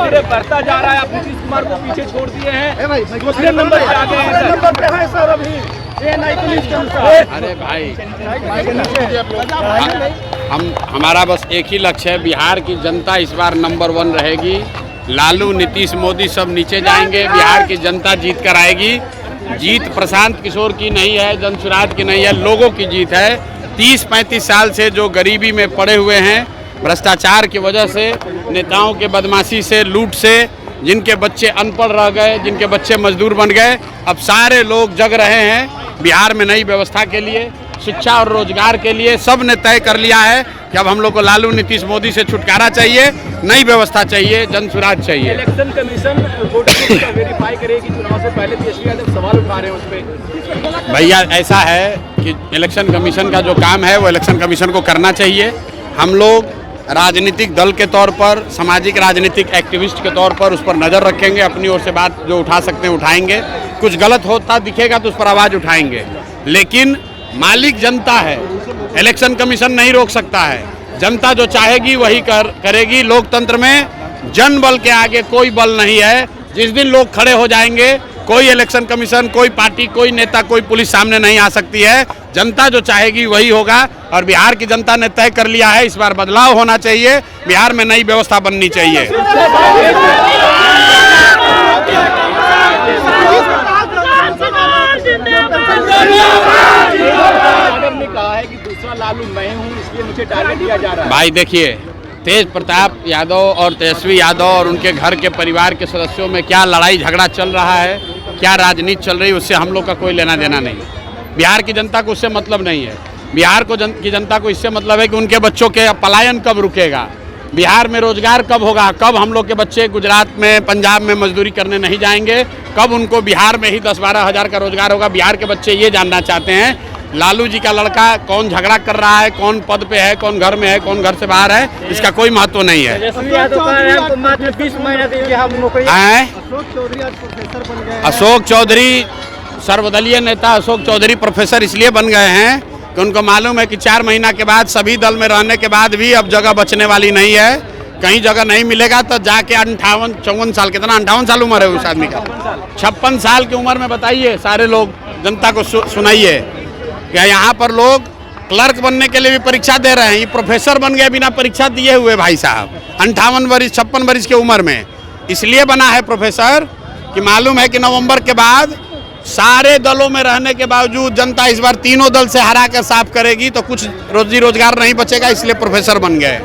धीरे बढ़ता जा रहा है। आप नीतीश कुमार को पीछे छोड़ दिए हैं, दूसरे नंबर पे आ गए हैं सर अभी। अरे भाई, हमारा बस एक ही लक्ष्य है, बिहार की जनता इस बार नंबर 1 रहेगी। लालू, नीतीश, मोदी सब नीचे जाएंगे, बिहार की जनता जीत कर आएगी। जीत प्रशांत किशोर की नहीं है, जनसुराज की नहीं है, लोगों की जीत है। 30-35 साल से जो गरीबी में पड़े हुए हैं, भ्रष्टाचार की वजह से, नेताओं के बदमाशी से, लूट से, जिनके बच्चे अनपढ़ रह गए, जिनके बच्चे मजदूर बन गए, अब सारे लोग जग रहे हैं बिहार में नई व्यवस्था के लिए, शिक्षा और रोजगार के लिए। सब ने तय कर लिया है कि अब हम लोग को लालू, नीतीश, मोदी से छुटकारा चाहिए, नई व्यवस्था चाहिए, जनसुराज चाहिए। इलेक्शन कमीशन वोटर को वेरीफाई करेगी, चुनाव से पहले तेजस्वी यादव सवाल उठा रहे हैं उस पर। भैया ऐसा है कि इलेक्शन कमीशन का जो काम है वो इलेक्शन कमीशन को करना चाहिए। हम लोग राजनीतिक दल के तौर पर, सामाजिक राजनीतिक एक्टिविस्ट के तौर पर उस पर नज़र रखेंगे, अपनी ओर से बात जो उठा सकते हैं उठाएंगे, कुछ गलत होता दिखेगा तो उस पर आवाज़ उठाएंगे। लेकिन मालिक जनता है, इलेक्शन कमीशन नहीं रोक सकता है। जनता जो चाहेगी वही करेगी। लोकतंत्र में जन बल के आगे कोई बल नहीं है। जिस दिन लोग खड़े हो जाएंगे, कोई इलेक्शन कमीशन, कोई पार्टी, कोई नेता, कोई पुलिस सामने नहीं आ सकती है। जनता जो चाहेगी वही होगा और बिहार की जनता ने तय कर लिया है, इस बार बदलाव होना चाहिए, बिहार में नई व्यवस्था बननी चाहिए। ने कहा है कि दूसरा लालू मैं हूं, इसलिए मुझे टारगेट दिया जा रहा है। भाई देखिए, तेज प्रताप यादव और तेजस्वी यादव और उनके घर के परिवार के सदस्यों में क्या लड़ाई झगड़ा चल रहा है, क्या राजनीति चल रही है, उससे हम लोग का कोई लेना देना नहीं। बिहार की जनता को उससे मतलब नहीं है। बिहार की जनता को इससे मतलब है कि उनके बच्चों के पलायन कब रुकेगा, बिहार में रोजगार कब होगा, कब हम लोग के बच्चे गुजरात में, पंजाब में मजदूरी करने नहीं जाएंगे, कब उनको बिहार में ही 10-12 हज़ार का रोजगार होगा। बिहार के बच्चे ये जानना चाहते हैं। लालू जी का लड़का कौन झगड़ा कर रहा है, कौन पद पे है, कौन घर में है, कौन घर से बाहर है, इसका कोई महत्व नहीं है। अशोक चौधरी, सर्वदलीय नेता अशोक चौधरी प्रोफेसर इसलिए बन गए हैं कि उनको मालूम है कि 4 महीना के बाद, सभी दल में रहने के बाद भी अब जगह बचने वाली नहीं है। कहीं जगह नहीं मिलेगा तो जाके 58-54 साल, कितना 58 साल उम्र है उस आदमी का, 56 साल की उम्र में बताइए, सारे लोग जनता को सुनाइए क्या यहाँ पर लोग क्लर्क बनने के लिए भी परीक्षा दे रहे हैं। ये प्रोफेसर बन गए बिना परीक्षा दिए हुए भाई साहब, 58 वर्ष 56 वर्ष की उम्र में। इसलिए बना है प्रोफेसर कि मालूम है कि नवंबर के बाद सारे दलों में रहने के बावजूद जनता इस बार तीनों दल से हरा कर साफ करेगी तो कुछ रोजी रोजगार नहीं बचेगा, इसलिए प्रोफेसर बन गए।